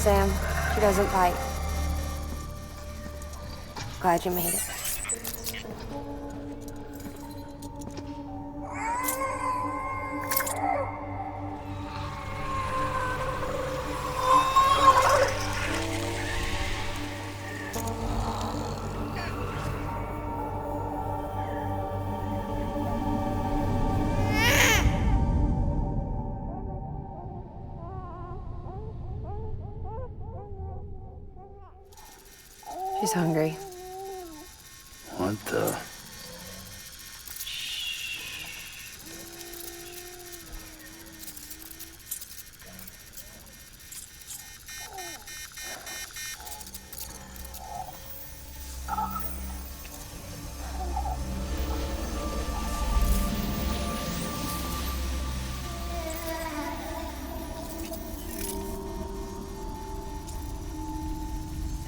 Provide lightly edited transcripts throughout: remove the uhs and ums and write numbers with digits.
Sam. She doesn't bite. Glad you made it. She's hungry. What the?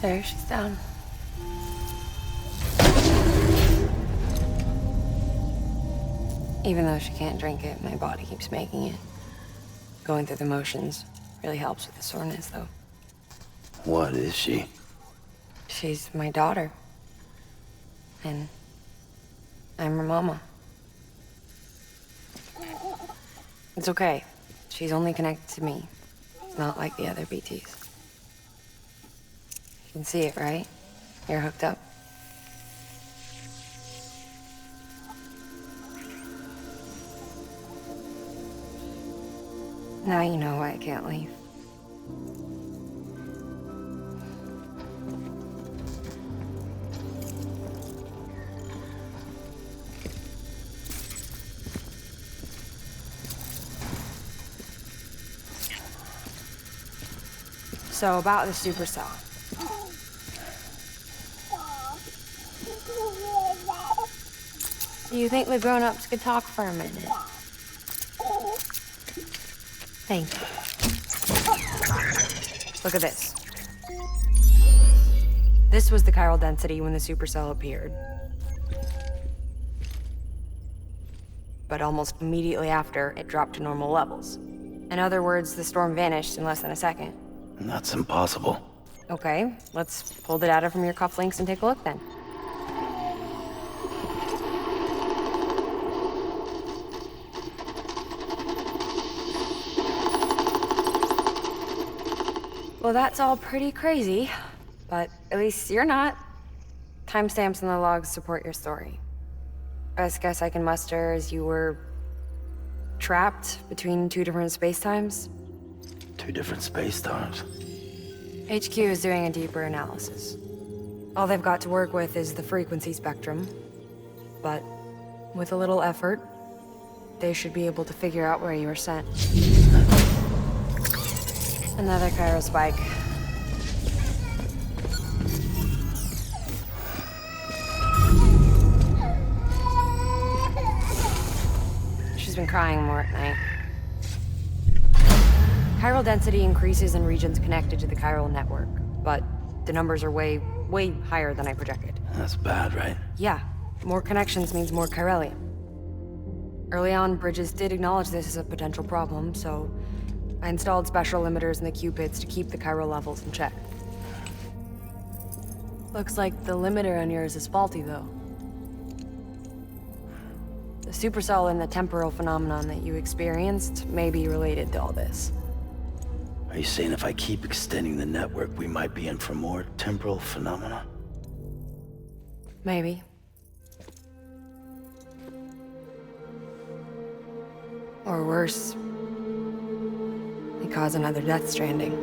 There, she's down. Even though she can't drink it, my body keeps making it. Going through the motions really helps with the soreness, though. What is she? She's my daughter. And I'm her mama. It's okay. She's only connected to me. Not like the other BTs. You can see it, right? You're hooked up. Now you know why I can't leave. So about the supercell. Do you think the grown-ups could talk for a minute? Thank you. Look at this. This was the chiral density when the supercell appeared. But almost immediately after, it dropped to normal levels. In other words, the storm vanished in less than a second. That's impossible. Okay, let's pull the data from your cufflinks and take a look then. Well, that's all pretty crazy, but at least you're not. Timestamps in the logs support your story. Best guess I can muster is you were trapped between two different spacetimes. Two different space-times. HQ is doing a deeper analysis. All they've got to work with is the frequency spectrum, but with a little effort, they should be able to figure out where you were sent. Another chiral spike. She's been crying more at night. Chiral density increases in regions connected to the chiral network, but the numbers are way higher than I projected. That's bad, right? Yeah, more connections means more chiralium. Early on, Bridges did acknowledge this as a potential problem, so I installed special limiters in the Q-pits to keep the chiral levels in check. Looks like the limiter on yours is faulty, though. The supercell and the temporal phenomenon that you experienced may be related to all this. Are you saying if I keep extending the network, we might be in for more temporal phenomena? Maybe. Or worse, they cause another death stranding.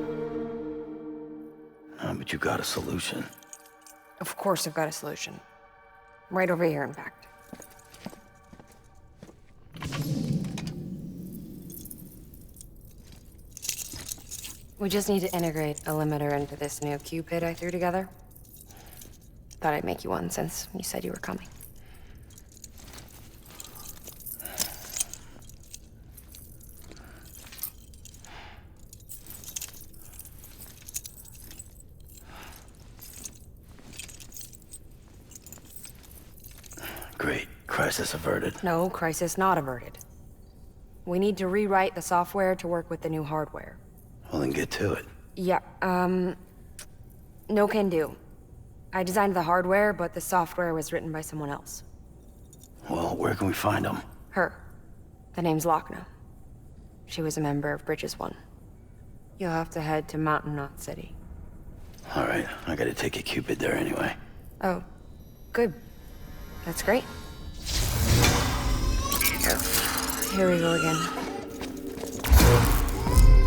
But you got a solution. Of course I've got a solution. Right over here, in fact. We just need to integrate a limiter into this new Q-pit I threw together. Thought I'd make you one since you said you were coming. Great. Crisis averted. No, crisis not averted. We need to rewrite the software to work with the new hardware. Well, then get to it. Yeah, no can do. I designed the hardware, but the software was written by someone else. Well, where can we find them? Her. The name's Lochna. She was a member of Bridges 1. You'll have to head to Mountain Knot City. All right, I gotta take a Cupid there anyway. Oh, good. That's great. Here we go again.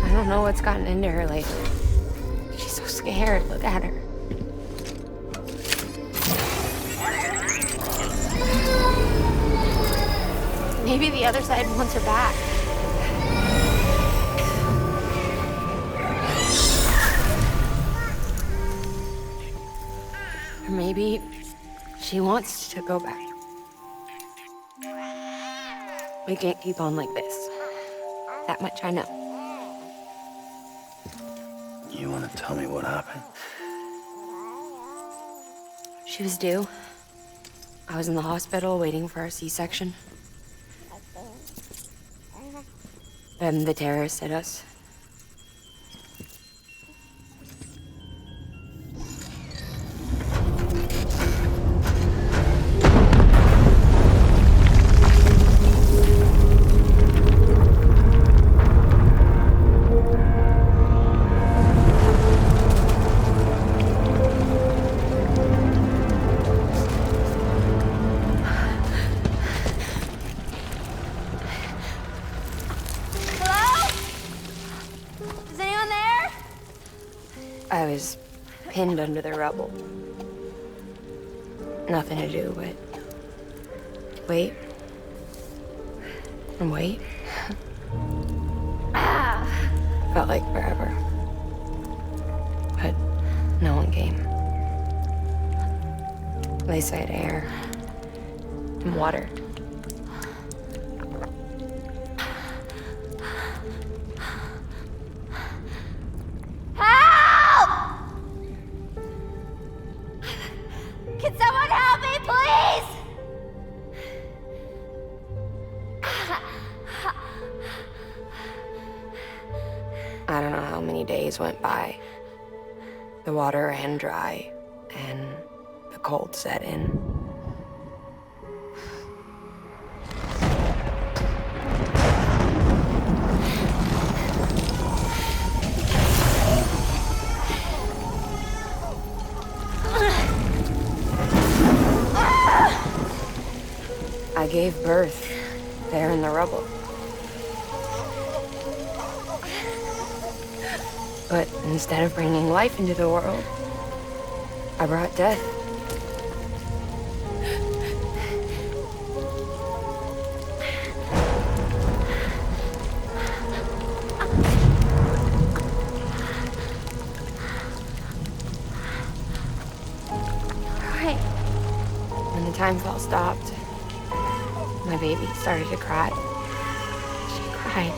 I don't know what's gotten into her lately. She's so scared. Look at her. Maybe the other side wants her back. Or maybe she wants to go back. We can't keep on like this. That much I know. You wanna tell me what happened? She was due. I was in the hospital waiting for our C-section. Then the terrorists hit us. I was pinned under the rubble. Nothing to do but wait and wait. Felt like forever. But no one came. They said air and water. Can someone help me, please? I don't know how many days went by. The water ran dry, and the cold set in. I gave birth there in the rubble. But instead of bringing life into the world, I brought death. Right. When the time fall stopped, my baby started to cry. She cried.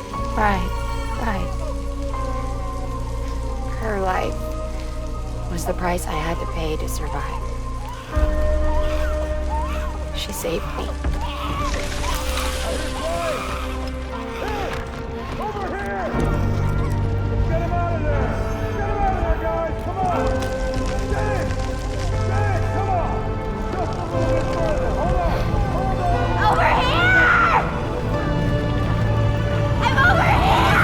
Her life was the price I had to pay to survive. She saved me. Over here! Get him out of there! Get him out of there, guys! Come on! Get it! Get it! Come on! Just a little bit further. Hold on! Hold on! Over here! I'm over here!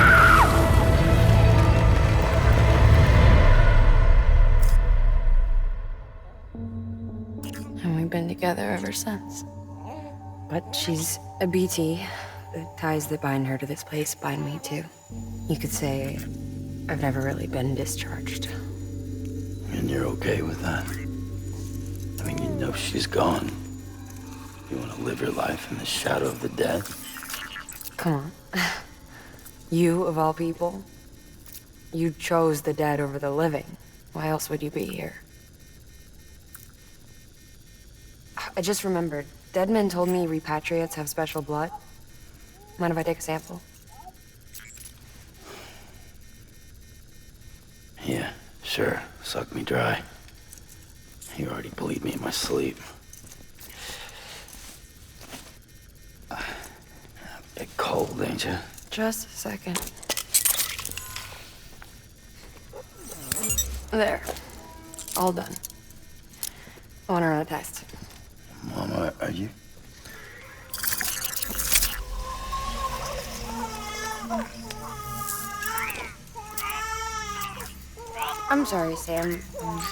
And we've been together ever since. But she's a BT. The ties that bind her to this place bind me too. You could say I've never really been discharged. And you're okay with that? I mean, you know she's gone. You want to live your life in the shadow of the dead? Come on. You, of all people, you chose the dead over the living. Why else would you be here? I just remembered. Dead men told me repatriates have special blood. Mind if I take a sample? Yeah, sure. Suck me dry. You already bleed me in my sleep. A bit cold, ain't you? Just a second. There. All done. I want to run a test. Mama, are you? I'm sorry, Sam.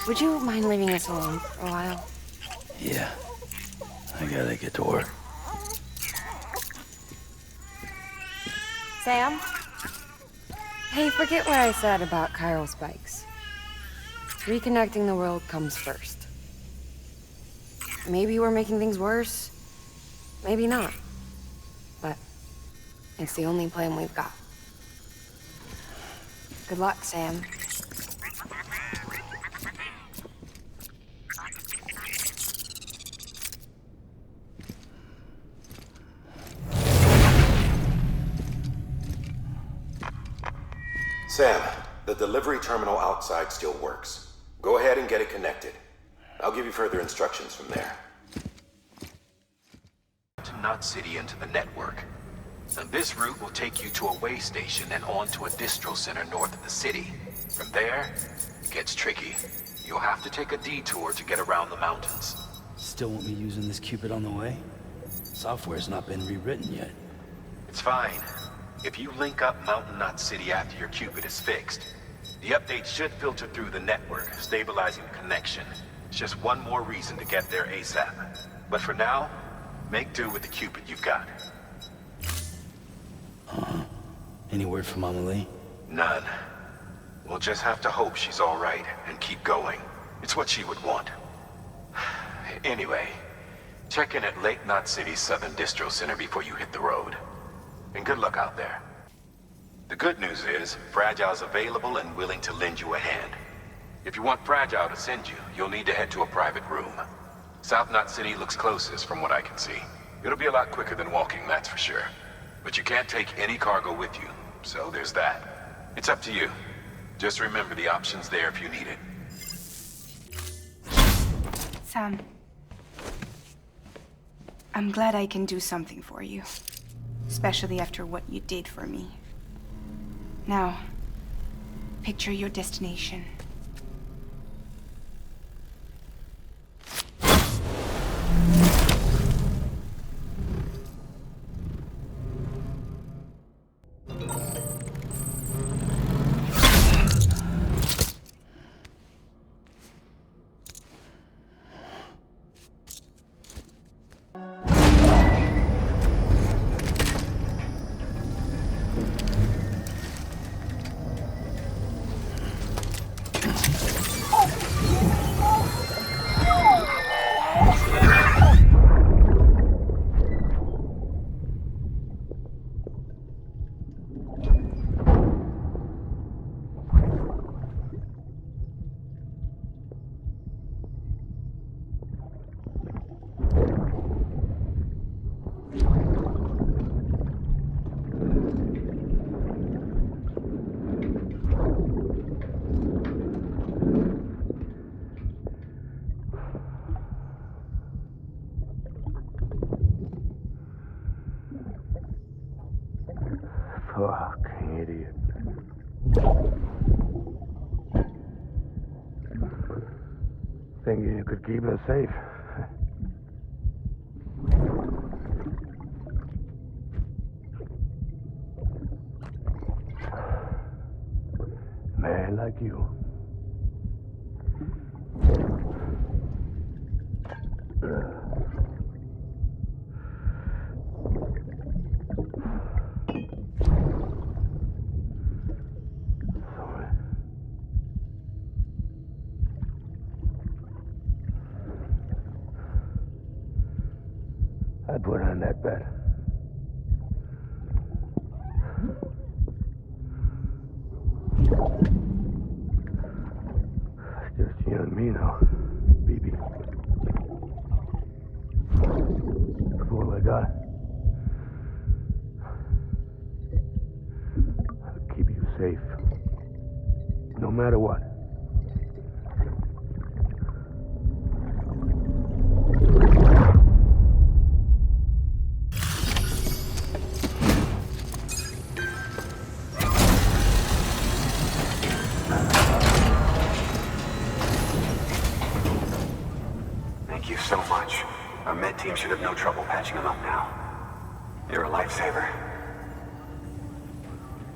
Would you mind leaving us alone for a while? Yeah. I gotta get to work. Sam? Hey, forget what I said about chiral spikes. Reconnecting the world comes first. Maybe we're making things worse. Maybe not. But it's the only plan we've got. Good luck, Sam. Sam, the delivery terminal outside still works. Go ahead and get it connected. I'll give you further instructions from there. To Knot City into the network. And this route will take you to a way station and on to a distro center north of the city. From there, it gets tricky. You'll have to take a detour to get around the mountains. Still won't be using this Cupid on the way? Software's not been rewritten yet. It's fine. If you link up Mountain Knot City after your Cupid is fixed, the update should filter through the network, stabilizing the connection. It's just one more reason to get there ASAP. But for now, make do with the Cupid you've got. Any word from Mama Lee? None. We'll just have to hope she's all right and keep going. It's what she would want. Anyway, check in at Lake Knot City's Southern Distro Center before you hit the road. And good luck out there. The good news is, Fragile's available and willing to lend you a hand. If you want Fragile to send you, you'll need to head to a private room. South Knot City looks closest from what I can see. It'll be a lot quicker than walking, that's for sure. But you can't take any cargo with you, so there's that. It's up to you. Just remember the option's there if you need it. Sam, I'm glad I can do something for you. Especially after what you did for me. Now, picture your destination. Fucking idiot. Thinking you could keep us safe. Man like you. I'd put on that bet. It's just you and me now, baby. That's all I got. I'll keep you safe. No matter what. Our med team should have no trouble patching him up now. You're a lifesaver.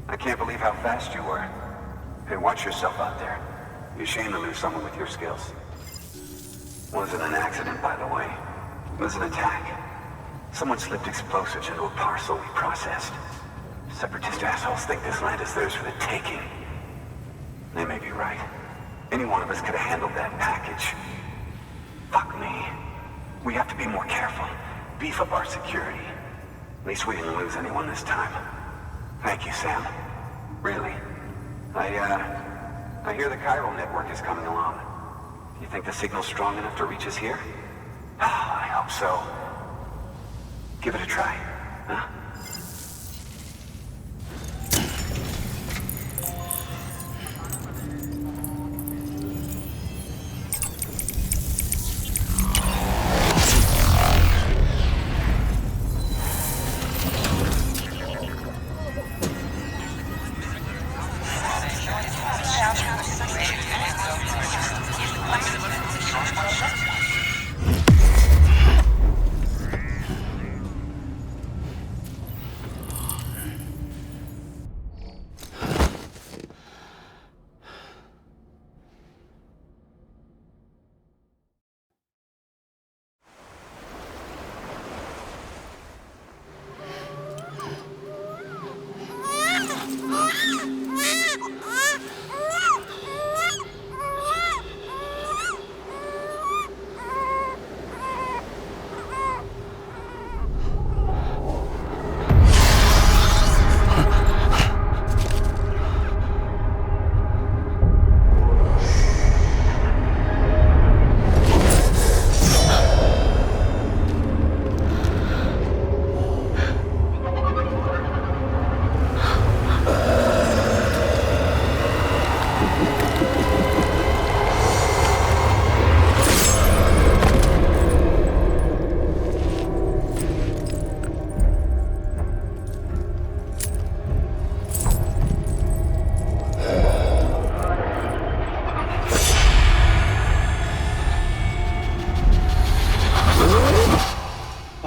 I can't believe how fast you were. Hey, watch yourself out there. Be ashamed to lose someone with your skills. Wasn't an accident, by the way. It was an attack. Someone slipped explosives into a parcel we processed. Separatist assholes think this land is theirs for the taking. They may be right. Any one of us could have handled that package. Fuck me. We have to be more careful. Beef up our security. At least we didn't lose anyone this time. Thank you, Sam. Really. I hear the chiral network is coming along. You think the signal's strong enough to reach us here? I hope so. Give it a try, huh?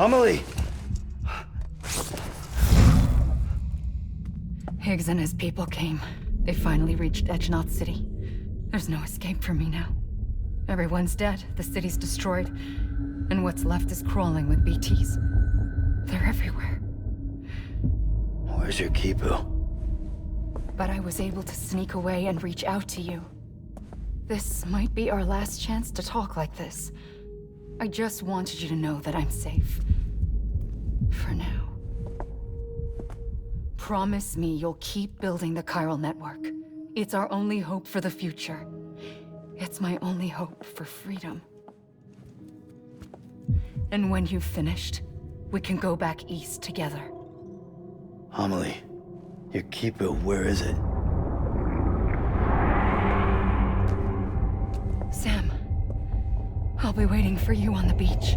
Amelie! Higgs and his people came. They finally reached Edgenot City. There's no escape for me now. Everyone's dead, the city's destroyed, and what's left is crawling with BTs. They're everywhere. Where's your Kipu? But I was able to sneak away and reach out to you. This might be our last chance to talk like this. I just wanted you to know that I'm safe. For now. Promise me you'll keep building the chiral network. It's our only hope for the future. It's my only hope for freedom. And when you've finished, we can go back east together. Amelie, your Kipu, where is it? Sam, I'll be waiting for you on the beach.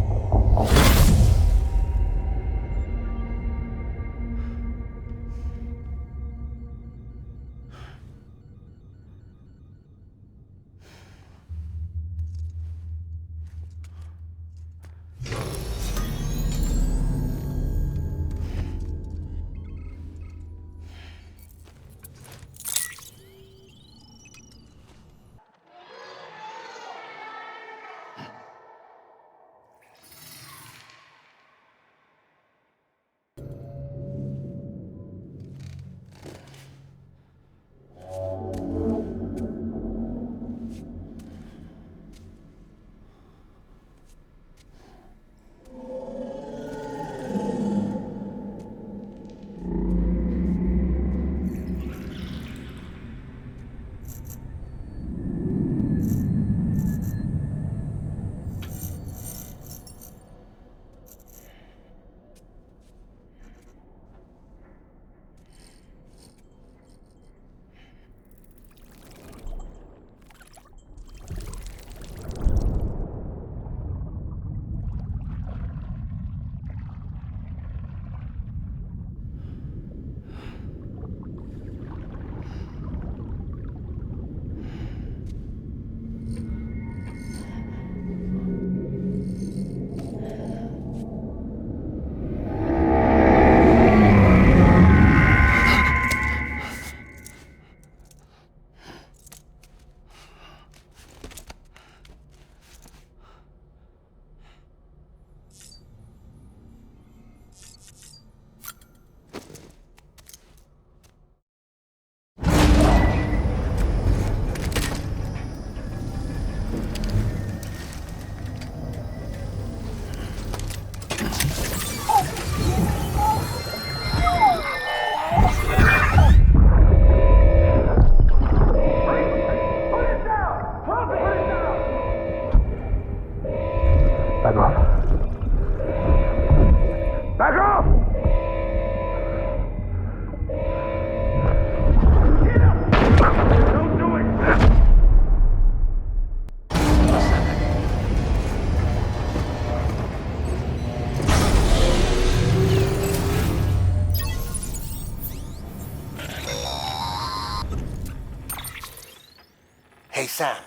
Hey Sam,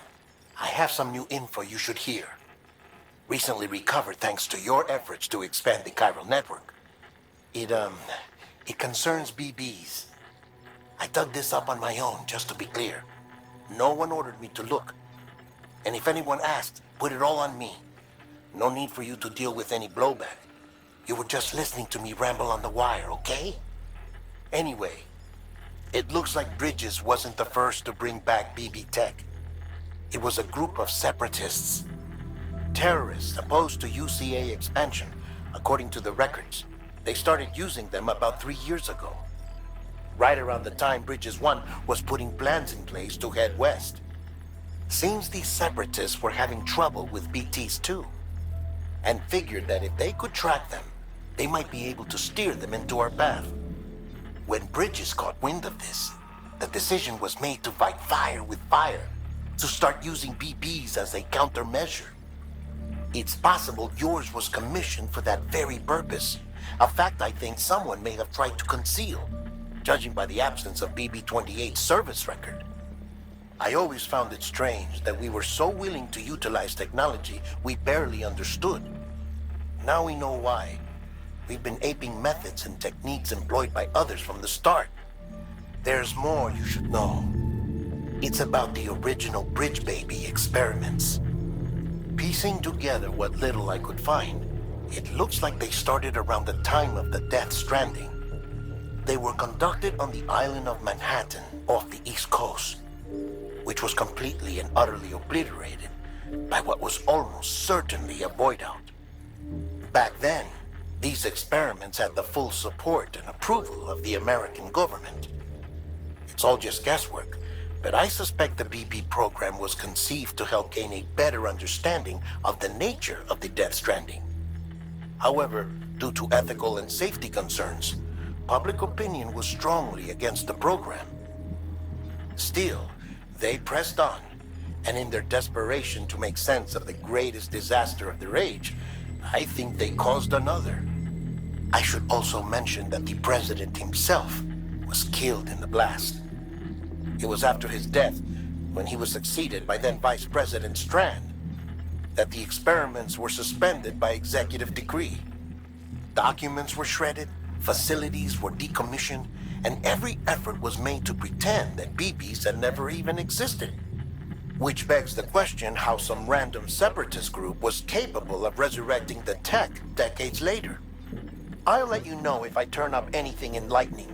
I have some new info you should hear. Recently recovered thanks to your efforts to expand the chiral network. It concerns BBs. I dug this up on my own, just to be clear. No one ordered me to look. And if anyone asked, put it all on me. No need for you to deal with any blowback. You were just listening to me ramble on the wire, okay? Anyway, it looks like Bridges wasn't the first to bring back BB tech. It was a group of separatists. Terrorists opposed to UCA expansion, according to the records. They started using them about 3 years ago. Right around the time Bridges 1 was putting plans in place to head west. Seems these separatists were having trouble with BTs too, and figured that if they could track them, they might be able to steer them into our path. When Bridges caught wind of this, the decision was made to fight fire with fire, to start using BBs as a countermeasure. It's possible yours was commissioned for that very purpose, a fact I think someone may have tried to conceal, judging by the absence of BB-28's service record. I always found it strange that we were so willing to utilize technology we barely understood. Now we know why. We've been aping methods and techniques employed by others from the start. There's more you should know. It's about the original Bridge Baby experiments. Piecing together what little I could find, it looks like they started around the time of the Death Stranding. They were conducted on the island of Manhattan off the East Coast, which was completely and utterly obliterated by what was almost certainly a void out. Back then, these experiments had the full support and approval of the American government. It's all just guesswork, but I suspect the BB program was conceived to help gain a better understanding of the nature of the Death Stranding. However, due to ethical and safety concerns, public opinion was strongly against the program. Still, they pressed on, and in their desperation to make sense of the greatest disaster of their age, I think they caused another. I should also mention that the president himself was killed in the blast. It was after his death, when he was succeeded by then Vice President Strand, that the experiments were suspended by executive decree. Documents were shredded, facilities were decommissioned, and every effort was made to pretend that BBs had never even existed. Which begs the question how some random separatist group was capable of resurrecting the tech decades later. I'll let you know if I turn up anything enlightening.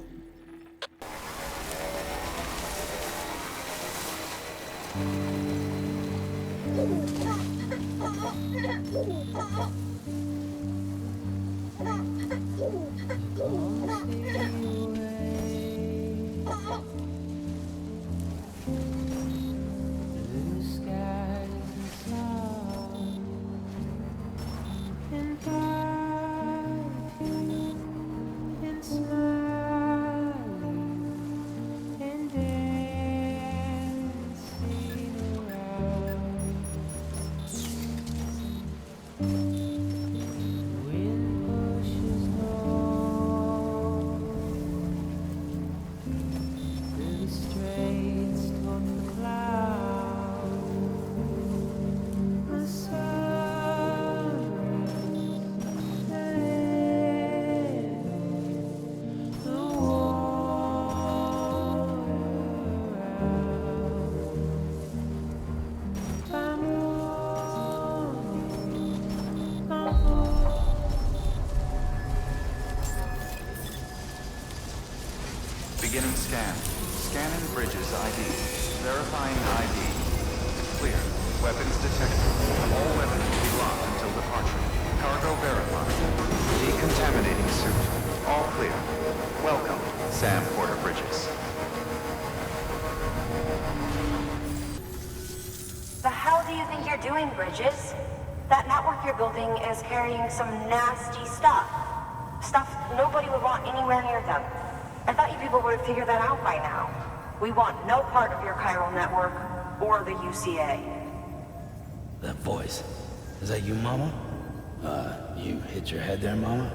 Beginning scan. Scanning Bridges ID. Verifying ID. Clear. Weapons detected. All weapons will be locked until departure. Cargo verified. Decontaminating suit. All clear. Welcome, Sam Porter Bridges. The hell do you think you're doing, Bridges? That network you're building is carrying some nasty stuff. Stuff nobody would want anywhere near them. I thought you people would have figured that out by now. We want no part of your chiral network or the UCA. That voice. Is that you, Mama? You hit your head there, Mama?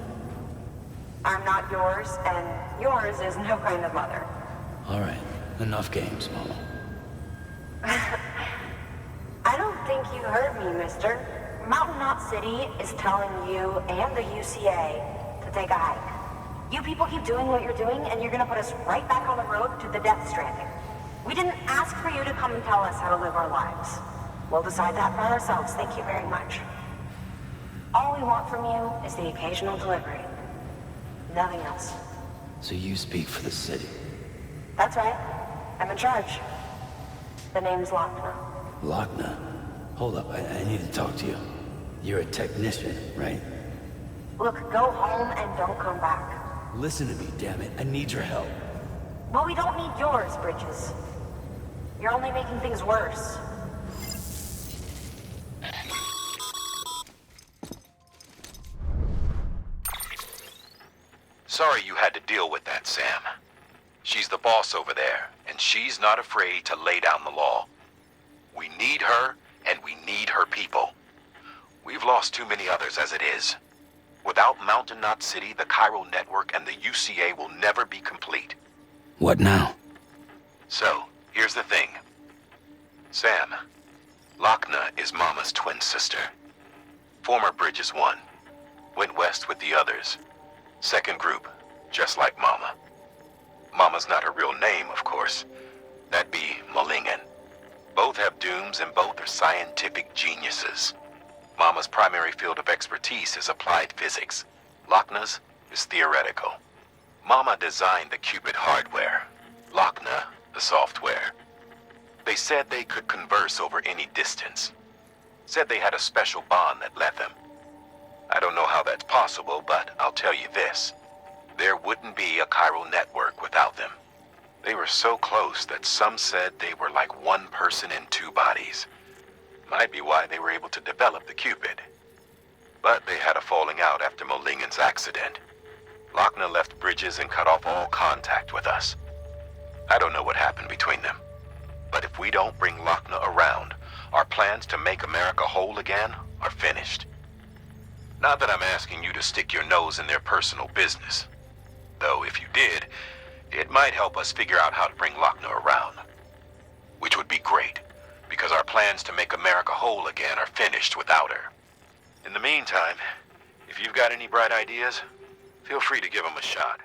I'm not yours, and yours is no kind of mother. All right. Enough games, Mama. you heard me, mister. Mountain Knot City is telling you and the UCA to take a hike. You people keep doing what you're doing, and you're gonna put us right back on the road to the death stranding. We didn't ask for you to come and tell us how to live our lives. We'll decide that for ourselves, thank you very much. All we want from you is the occasional delivery. Nothing else. So you speak for the city? That's right. I'm in charge. The name's Lochner. Lochner? Hold up, I need to talk to you. You're a technician, right? Look, go home and don't come back. Listen to me, damn it. I need your help. Well, we don't need yours, Bridges. You're only making things worse. Sorry you had to deal with that, Sam. She's the boss over there, and she's not afraid to lay down the law. We need her, and we need her people. We've lost too many others as it is. Without Mountain Knot City, the chiral network and the UCA will never be complete. What now? So, here's the thing. Sam, Lochner is Mama's twin sister. Former Bridges 1. Went west with the others. Second group, just like Mama. Mama's not her real name, of course. That'd be Malingen. Both have dooms and both are scientific geniuses. Mama's primary field of expertise is applied physics. Lochner's is theoretical. Mama designed the Cupid hardware. Lochner, the software. They said they could converse over any distance. Said they had a special bond that led them. I don't know how that's possible, but I'll tell you this. There wouldn't be a chiral network without them. They were so close that some said they were like one person in two bodies. Might be why they were able to develop the Cupid. But they had a falling out after Molingen's accident. Lochner left Bridges and cut off all contact with us. I don't know what happened between them. But if we don't bring Lochner around, our plans to make America whole again are finished. Not that I'm asking you to stick your nose in their personal business. Though if you did, it might help us figure out how to bring Lochner around. Which would be great, because our plans to make America whole again are finished without her. In the meantime, if you've got any bright ideas, feel free to give them a shot.